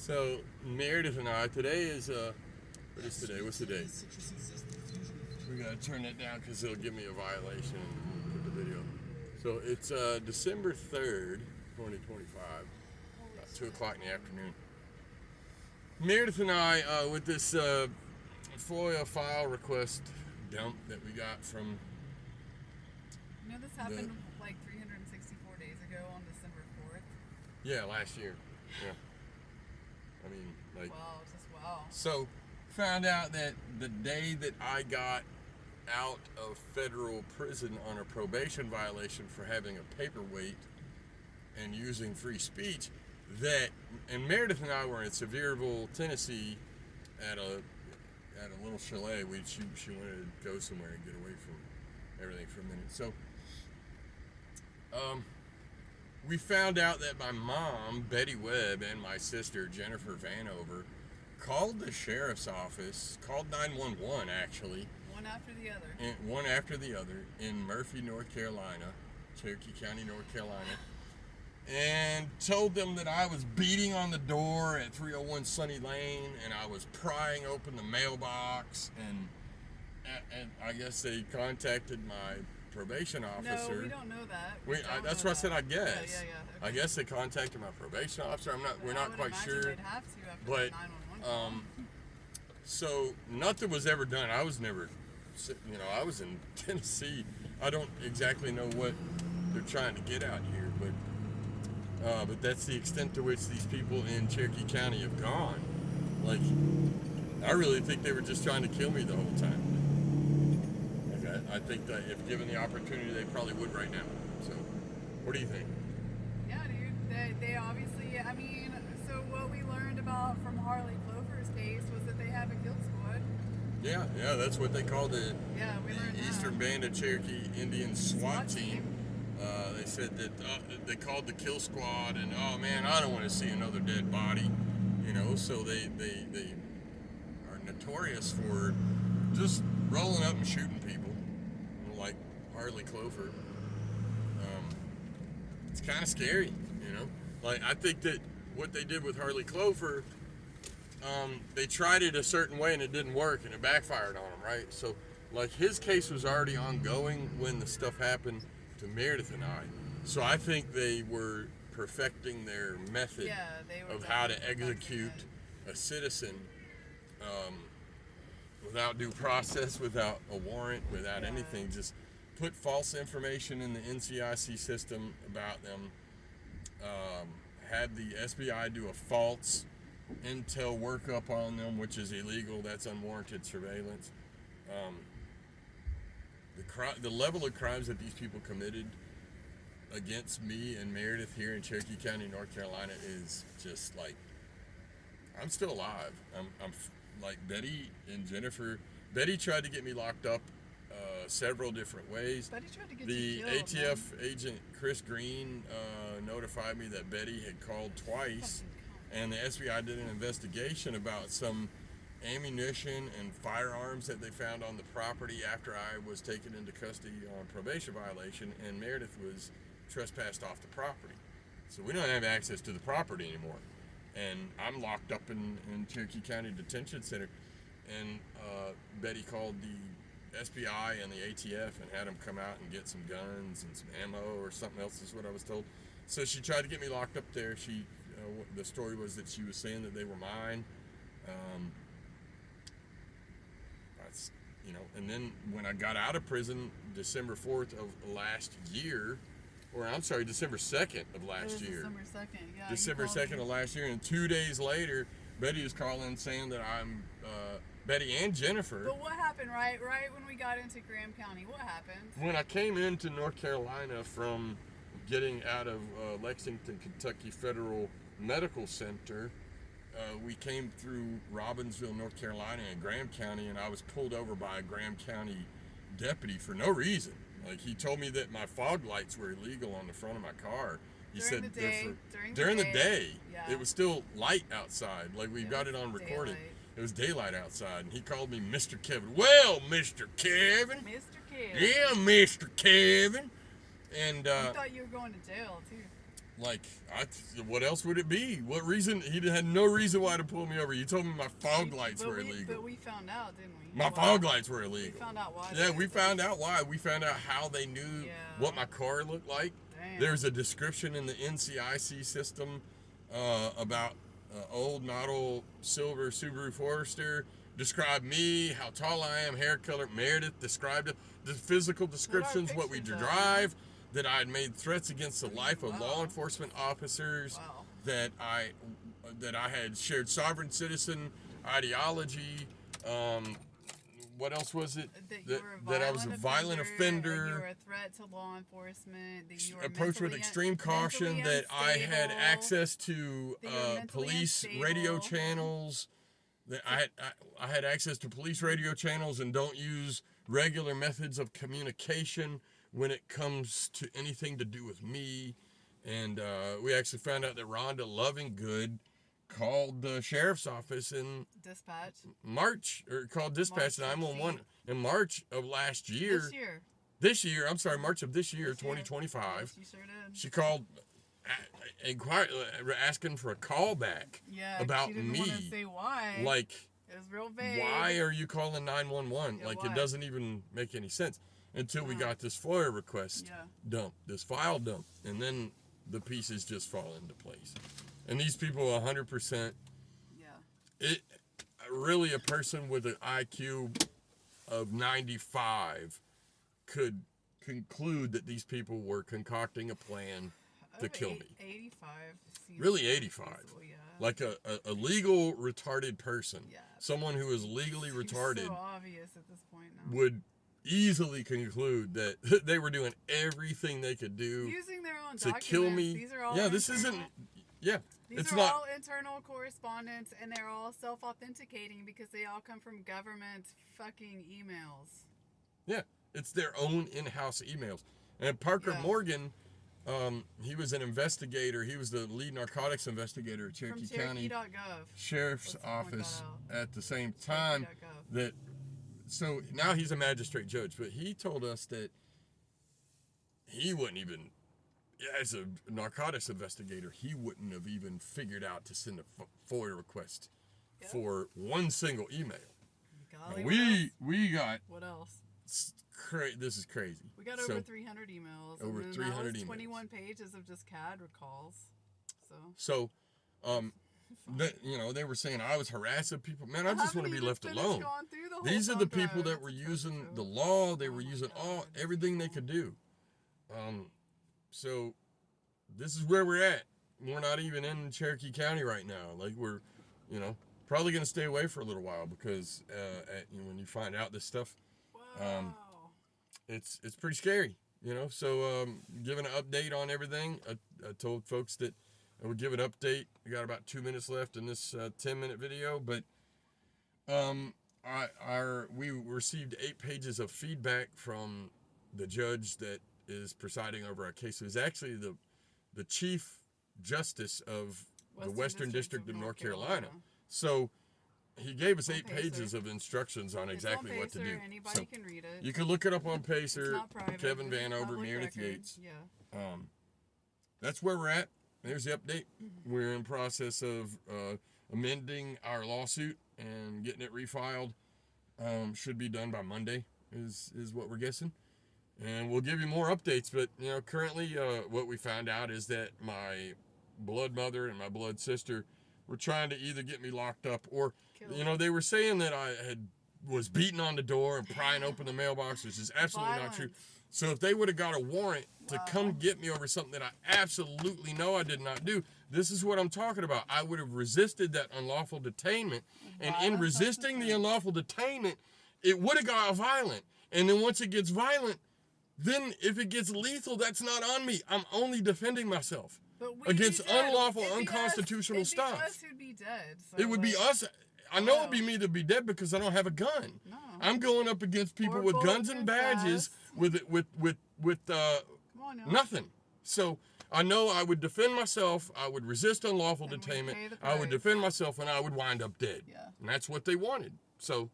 So Meredith and I, today is what is today? What's the day? We gotta turn that down because it'll give me a violation and put the video. So it's December 3rd, 2025, about 2 o'clock in the afternoon. Meredith and I, with this FOIA file request dump that we got from. You know, this happened like 364 days ago on December 4th. Yeah, last year. Yeah. I mean, like. Wow, just wow. So, found out that the day that I got out of federal prison on a probation violation for having a paperweight and using free speech, and Meredith and I were in Sevierville, Tennessee, at a little chalet. She wanted to go somewhere and get away from everything for a minute. So, we found out that my mom, Betty Webb, and my sister, Jennifer Vanover, called the sheriff's office, called 911 actually. One after the other in Murphy, North Carolina, Cherokee County, North Carolina, and told them that I was beating on the door at 301 Sunny Lane, and I was prying open the mailbox, and I guess they contacted my probation officer. No, we don't know that. That's what I said. I guess. Yeah. Okay. I guess they contacted my probation officer. We're not quite sure. They'd have to after But the 911 call. so nothing was ever done. I was never, I was in Tennessee. I don't exactly know what they're trying to get out here, but that's the extent to which these people in Cherokee County have gone. Like, I really think they were just trying to kill me the whole time. I think that if given the opportunity, they probably would right now. So, what do you think? Yeah, dude. They obviously, I mean, so what we learned about from Harley Clover's case was that they have a kill squad. Yeah, that's what they call the we learned Eastern Band of Cherokee Indian SWAT team. They said that they called the kill squad, and oh man, I don't want to see another dead body. So they are notorious for just rolling up and shooting people. Like Harley Clover. It's kind of scary, Like, I think that what they did with Harley Clover, they tried it a certain way and it didn't work and it backfired on them, right? So, like, his case was already ongoing when the stuff happened to Meredith and I. So I think they were perfecting their method of how to execute a citizen without due process, without a warrant, without anything. Just put false information in the NCIC system about them. Had the SBI do a false intel workup on them, which is illegal. That's unwarranted surveillance. The level of crimes that these people committed against me and Meredith here in Cherokee County, North Carolina, is just like, I'm still alive. I'm like Betty and Jennifer. Betty tried to get me locked up several different ways. Betty tried to get the you killed, ATF man. agent Chris Green notified me that Betty had called twice, and the SBI did an investigation about some ammunition and firearms that they found on the property after I was taken into custody on probation violation, and Meredith was trespassed off the property. So we don't have access to the property anymore. And I'm locked up in Cherokee County Detention Center. And Betty called the SBI and the ATF and had them come out and get some guns and some ammo or something else, is what I was told. So she tried to get me locked up there. The story was that she was saying that they were mine. And then when I got out of prison, December 4th of last year, December 2nd of last year. December 2nd, yeah. December 2nd of last year, and 2 days later, Betty was calling saying that I'm, Betty and Jennifer. But what happened, right when we got into Graham County, what happened? When I came into North Carolina from getting out of Lexington, Kentucky Federal Medical Center, we came through Robbinsville, North Carolina, and Graham County, and I was pulled over by a Graham County deputy for no reason. Like, he told me that my fog lights were illegal on the front of my car. During the day. Yeah. It was still light outside. Like, we got it on recording. Daylight. It was daylight outside, and he called me Mr. Kevin. Well, Mr. Kevin. Mr. Kevin. Yeah, Mr. Kevin. And I thought you were going to jail too. Like, what else would it be? What reason? He had no reason why to pull me over. You told me my fog lights were illegal. But we found out, didn't we? My fog lights were illegal. We found out why. Yeah, we found out why. We found out how they knew what my car looked like. Damn. There's a description in the NCIC system about old model silver Subaru Forester. Described me, how tall I am, hair color. Meredith described it. The physical descriptions, what we drive. That I had made threats against the life of law enforcement officers. Wow. That I had shared sovereign citizen ideology. What else was it? That I was a violent offender. You were a threat to law enforcement. That you were approached with extreme caution. That I had access to police radio channels. That I had access to police radio channels and don't use regular methods of communication when it comes to anything to do with me. And we actually found out that Rhonda Lovingood called the sheriff's office in dispatch March, or called dispatch 911 in March of last year. This year, I'm sorry, March of this year, 2025. Yes, she sure did. She called asking for a call back about she didn't me. Want to say why. Like, it was real vague. Why are you calling 911? Yeah, it doesn't even make any sense. Until we got this FOIA request dump, this file dump, and then the pieces just fall into place. And these people, 100%. It really, a person with an IQ of 95 could conclude that these people were concocting a plan to kill me. 85. Really, 85. Like a legal retarded person. Yeah. Someone who is legally retarded. So obvious at this point now. Would easily conclude that they were doing everything they could do using their own to documents. kill me. These are all this isn't. These are all internal correspondence, and they're all self-authenticating because they all come from government fucking emails. Yeah, it's their own in-house emails. And Parker Morgan, he was an investigator. He was the lead narcotics investigator at Cherokee County Sheriff's Office at the same time. So now he's a magistrate judge, but he told us that he wouldn't even, as a narcotics investigator, he wouldn't have even figured out to send a FOIA request for one single email. We got. What else? This is crazy. We got over 300 emails. Over 300 emails. 21 pages of just CAD recalls. They were saying I was harassing people. Man, I just want to be left alone. These are the people that were using the law. They were using everything they could do. So this is where we're at. We're not even in Cherokee County right now. Like, we're, probably going to stay away for a little while because when you find out this stuff, it's pretty scary, So giving an update on everything. I told folks that I would give an update. We got about 2 minutes left in this 10-minute video, but we received 8 pages of feedback from the judge that is presiding over our case. It was actually the chief justice of the Western District of North Carolina. So he gave us 8 pages of instructions on exactly what to do. Anybody can read it. You can look it up on Pacer. Private, Kevin Vanover, Meredith Yates. Yeah. That's where we're at. There's the update. We're in process of amending our lawsuit and getting it refiled. Should be done by Monday is what we're guessing. And we'll give you more updates. But, currently what we found out is that my blood mother and my blood sister were trying to either get me locked up or, they were saying that I was beating on the door and prying open the mailbox, which is absolutely not true. So if they would have got a warrant to come get me over something that I absolutely know I did not do, this is what I'm talking about. I would have resisted that unlawful detainment. And in resisting the unlawful detainment, it would have got violent. And then once it gets violent, then if it gets lethal, that's not on me. I'm only defending myself against unlawful, unconstitutional stuff. It'd be us who'd be dead. So it would be us. I know it'd be me that'd be dead because I don't have a gun. No. I'm going up against people with guns and badges with nothing. So I know I would defend myself. I would resist unlawful detainment. I would defend myself, and I would wind up dead. Yeah. And that's what they wanted. So